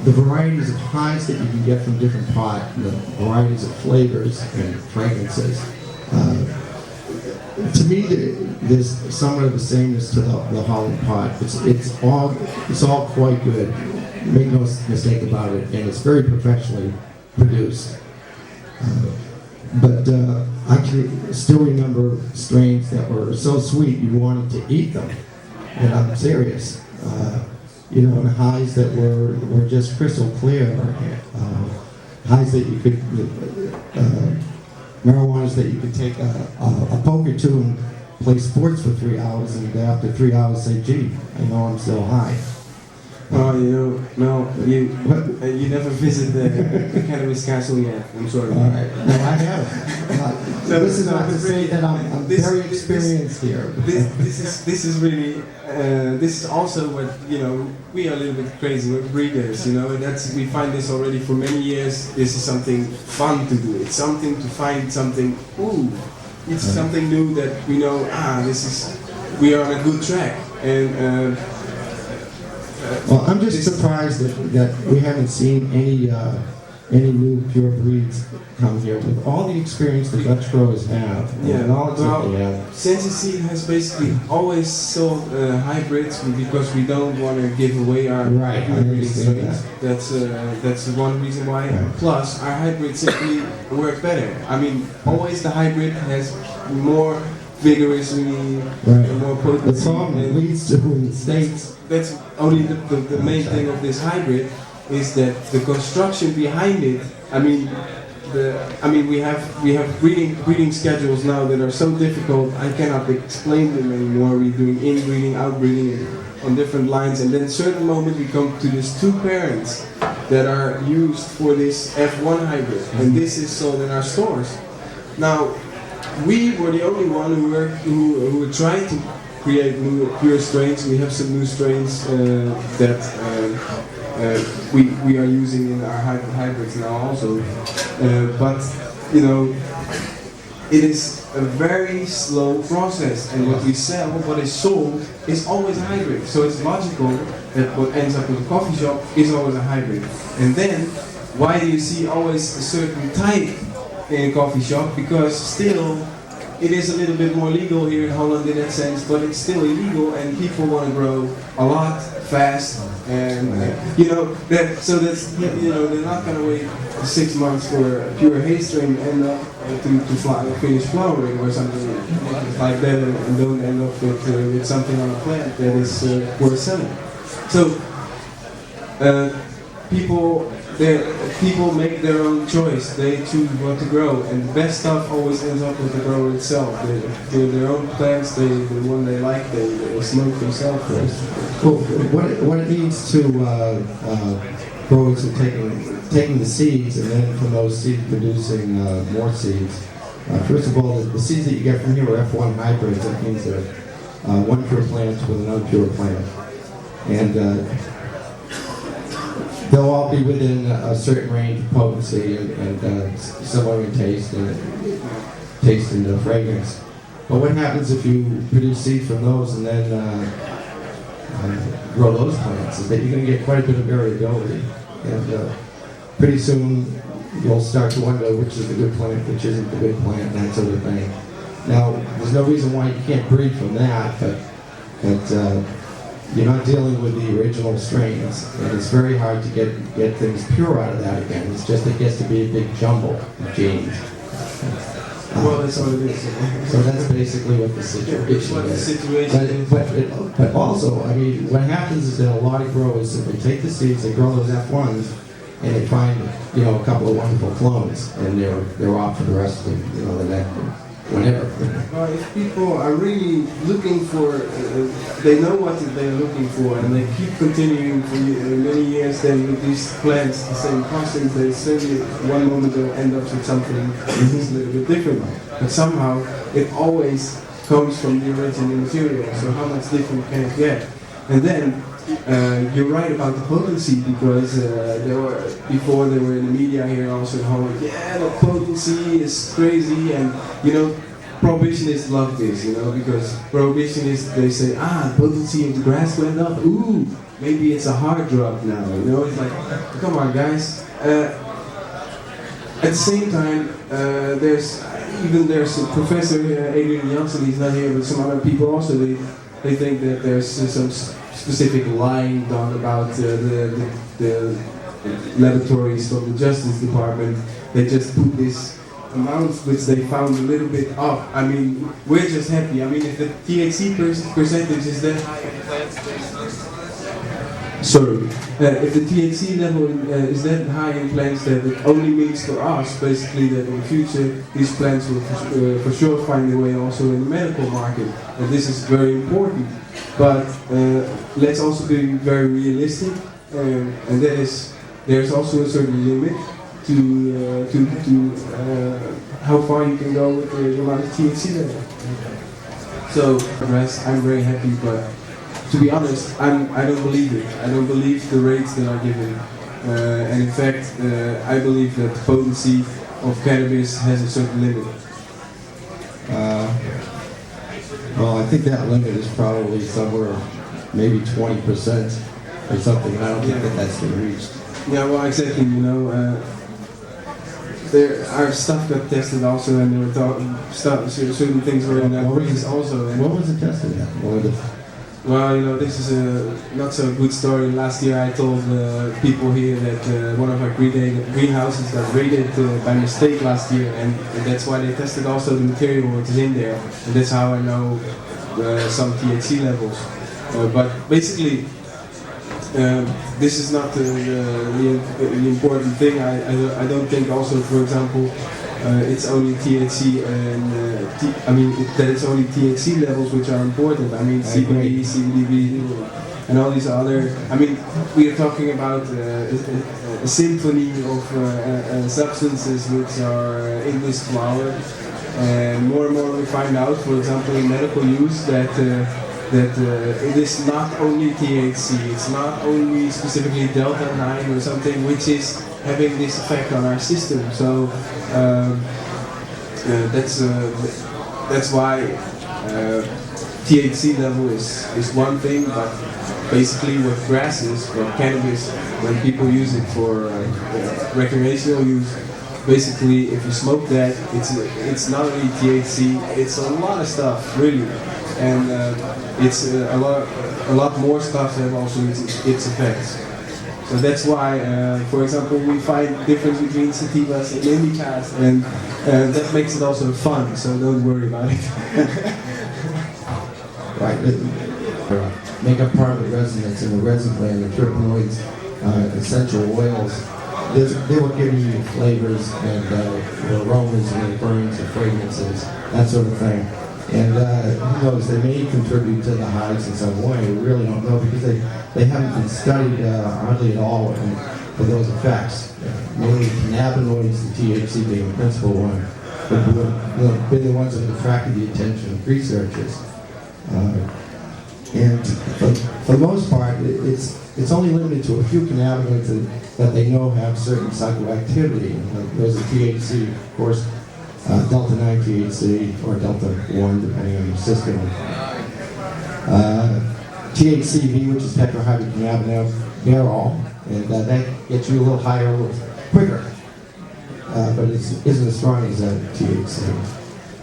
varieties of highs that you can get from different pot, and the varieties of flavors and fragrances. To me, there's somewhat of the sameness to the Holland pot. It's all quite good. Make no mistake about it, and it's very professionally produced. But I can still remember strains that were so sweet you wanted to eat them, and I'm serious. And highs that were just crystal clear, highs that you could, marijuanas that you could take a poker to and play sports for 3 hours, and after 3 hours say, gee, I know I'm still high. Oh, you never visited the Cannabis Castle yet. I'm sorry. No, I haven't. This is not to say that I'm very experienced here. This is really this is also what we are a little bit crazy. We're breeders, and we find this already for many years. This is something fun to do. It's something to find something. Ooh, it's something new that we know. We are on a good track, and. Well, I'm just surprised that we haven't seen any new pure breeds come here with all the experience the Dutch growers have and the knowledge that they have. Sensi Seed has basically always sold hybrids because we don't want to give away our pure breeding strains. That's one reason why. Right. Plus, our hybrids simply work better. I mean, always the hybrid has more vigorously, more potency. The problem leads to in the States. That's only the main thing of this hybrid is that the construction behind it. We have breeding schedules now that are so difficult. I cannot explain them anymore. We're doing inbreeding, outbreeding on different lines, and then at a certain moment we come to these 2 parents that are used for this F1 hybrid, and this is sold in our stores. Now, we were the only one who were trying to create new pure strains. We have some new strains that we are using in our hybrids now also. But it is a very slow process, and what we sell, what is sold, is always a hybrid. So it's logical that what ends up in the coffee shop is always a hybrid. And then, why do you see always a certain type in a coffee shop? Because still, it is a little bit more legal here in Holland in that sense, but it's still illegal, and people want to grow a lot, fast, and so that's they're not going to wait 6 months for a pure haze strain and end up to finish flowering or something like that, and don't end up with something on a plant that is worth selling. So people make their own choice. They choose what to grow, and the best stuff always ends up with the grower itself. Their own plants, the one they like, they smoke themselves first. Well, what it means to growers who are taking the seeds and then from those seeds producing more seeds. First of all, the seeds that you get from here are F1 hybrids. That means they're one pure plant with an unpure plant, and they'll all be within a certain range of potency and similar in taste and fragrance. But what happens if you produce seeds from those and then grow those plants is that you're going to get quite a bit of variability, and pretty soon you'll start to wonder which is the good plant, which isn't the good plant, and that sort of thing. Now, there's no reason why you can't breed from that, but you're not dealing with the original strains, and it's very hard to get things pure out of that again. It's just it gets to be a big jumble of genes. Well, that's all it is. So that's basically what the situation is. But also, I mean, what happens is that a lot of growers simply take the seeds, they grow those F1s, and they find a couple of wonderful clones, and they're off for the rest of the next whenever. If people are really looking for, they know what they're looking for, and they keep continuing for many years then with these plants, the same costumes, they certainly one moment they'll end up with something that's a little bit different. But somehow it always comes from the original material, so how much different can it get? And then you're right about the potency, because before they were in the media here also in Holland, the potency is crazy, and prohibitionists love this, because prohibitionists, they say, the potency of the grass went up, ooh, maybe it's a hard drug now, it's like, come on guys. At the same time, there's a professor, Adrian Janssen, he's not here, but some other people also, they think that there's some specific lying done about the laboratories from the Justice Department. They just put this amount which they found a little bit up. I mean, we're just happy. I mean, if the THC percentage is that high in plants, if the THC level is that high in plants, that it only means for us, basically, that in the future these plants will for sure find their way also in the medical market. And this is very important. But let's also be very realistic, and that is, there's also a certain limit to how far you can go with the amount of THC level. So, I'm very happy, but to be honest, I don't believe it. I don't believe the rates that are given, and in fact, I believe that the potency of cannabis has a certain limit. Well, I think that limit is probably somewhere, maybe 20% or something, and I don't think that's been reached. Yeah, well, exactly, our stuff got tested also, and they were certain things were in that race also. What was it tested at? Well, this is a not so good story. Last year I told people here that one of our greenhouses got raided by mistake last year, and that's why they tested also the material which is in there, and that's how I know some THC levels. But basically, this is not the important thing. I don't think also, for example, it's only THC and that it's only THC levels which are important. I mean, CBD, CBDV, and all these other. I mean, we are talking about a symphony of substances which are in this flower, and more we find out, for example, in medical use, that it is not only THC, it's not only specifically Delta-9 or something which is having this effect on our system. So that's why THC level is one thing, but basically what grass is, or cannabis, when people use it for recreational use, basically if you smoke that, it's not only THC, it's a lot of stuff, really, and it's a lot more stuff that also its effects. So that's why, for example, we find difference between sativas and indicas, and that makes it also fun. So don't worry about it. Right. Make up part of the resonance in the resin gland, the terpenoids, essential oils. They will give you flavors and aromas and burns and fragrances, that sort of thing. And who knows, they may contribute to the highs in some way. We really don't know because they haven't been studied hardly at all for those effects. Mainly cannabinoids, the THC being the principal one, have been the ones that have attracted the attention of researchers. And for the most part, it's only limited to a few cannabinoids that they know have certain psychoactivity. There's a THC, of course, Delta 9 THC, or Delta 1, depending on your system. THCV, which is tetrahydrocannabinol, and that gets you a little higher, a little quicker, but it isn't as strong as THC.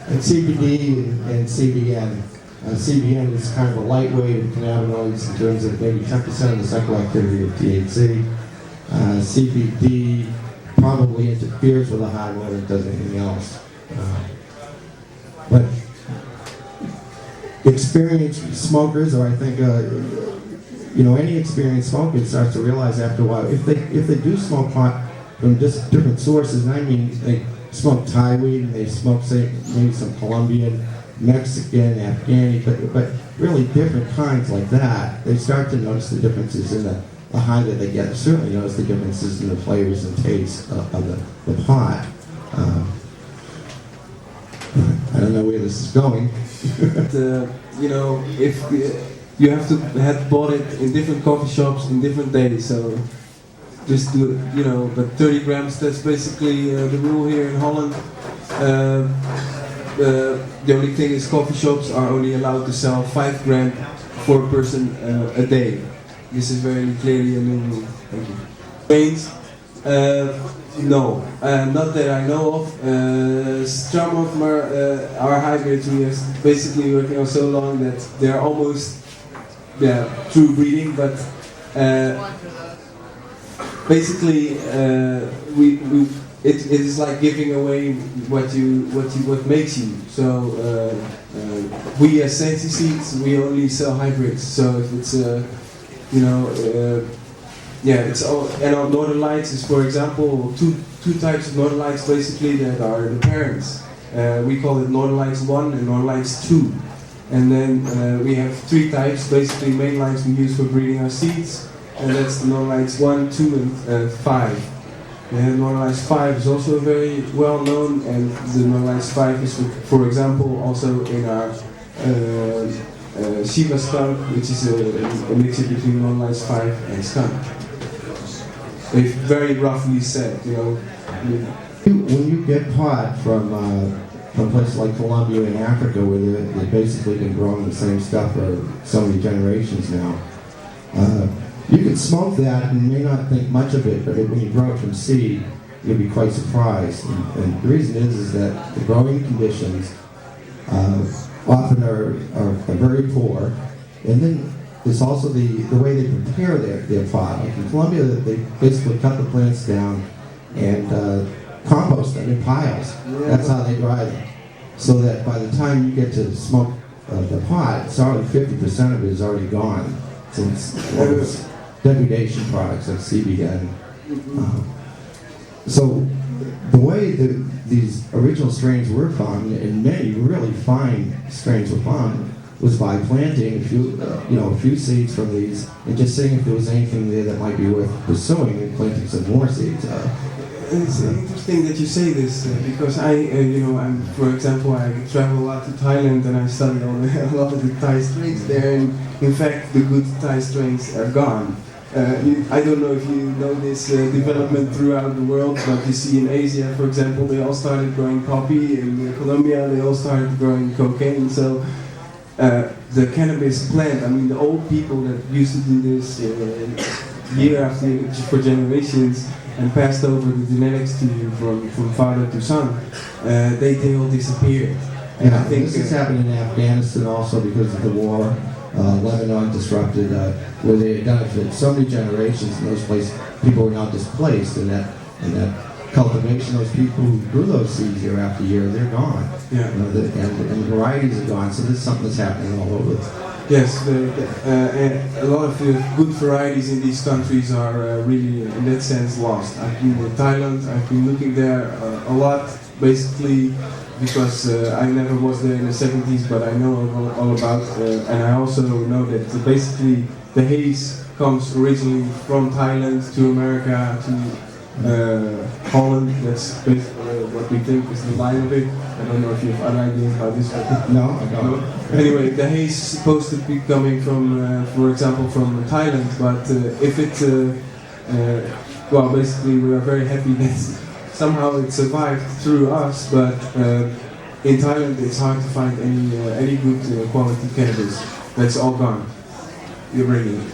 And CBD and CBN. CBN is kind of a lightweight of cannabinoids in terms of maybe 10% of the psychoactivity of THC. CBD probably interferes with the high more than it does anything else. But experienced smokers, or I think any experienced smoker starts to realize after a while, if they do smoke pot from just different sources, and I mean they smoke Thai weed and they smoke, say, maybe some Colombian, Mexican, Afghani, but really different kinds like that, they start to notice the differences in the high that they get. Certainly notice the differences in the flavors and tastes of the pot. I don't know where this is going. If you have to have bought it in different coffee shops in different days, so just do it, but 30 grams, that's basically the rule here in Holland. The only thing is coffee shops are only allowed to sell 5 grams for a person a day. This is very clearly a new rule. Thank you. Grains? No, not that I know of. Some of them are hybrids. We are basically working on so long that they're almost true breeding, but basically it is like giving away what makes you. So we as Sensi Seeds, we only sell hybrids. So if it's it's all, and our Northern Lights is, for example, two types of Northern Lights basically that are the parents. We call it Northern Lights 1 and Northern Lights 2. And then we have 3 types, basically main lights we use for breeding our seeds, and that's the Northern Lights 1, 2 and 5. And Northern Lights 5 is also very well known, and the Northern Lights 5 is, for example, also in our Shiva skunk, which is a mixture between Northern Lights 5 and skunk. They've very roughly said, When you get pot from places like Colombia and Africa, where they've basically been growing the same stuff for so many generations now, you can smoke that and you may not think much of it, but when you grow it from seed, you'll be quite surprised. And the reason is that the growing conditions often are very poor, and then it's also the way they prepare their pot. Like in Colombia, they basically cut the plants down and compost them in piles. That's how they dry them. So that by the time you get to smoke the pot, it's already 50% of it is already gone. Since degradation products like CBN. So the way that these original strains were found, and many really fine strains were found, was by planting a few seeds from these and just seeing if there was anything there that might be worth pursuing and planting some more seeds. It's interesting that you say this because I'm, for example, I travel a lot to Thailand and I study a lot of the Thai strains there, and in fact the good Thai strains are gone. I don't know if you know this development throughout the world, but you see in Asia, for example, they all started growing poppy. In Colombia, they all started growing cocaine. So the cannabis plant, I mean, the old people that used to do this year after year for generations and passed over the genetics to you from father to son, they all disappeared. And Yeah, I think this has happened in Afghanistan also because of the war. Lebanon disrupted, where they had done it for so many generations in those places. People were now displaced, and that cultivation, those people who grew those seeds year after year, they're gone. Yeah. And the varieties are gone. So this is something that's happening all over. Yes, a lot of the good varieties in these countries are really, in that sense, lost. I've been in Thailand, I've been looking there a lot, basically because I never was there in the 70s, but I know all about, and I also know that basically the haze comes originally from Thailand to America to Holland. That's basically what we think is the line of it. I don't know if you have other ideas about this. No, I don't. Anyway, the haze is supposed to be coming from, for example, from Thailand, but if it, well, basically we are very happy that somehow it survived through us, but in Thailand it's hard to find any good quality cannabis. That's all gone. You're bringing it.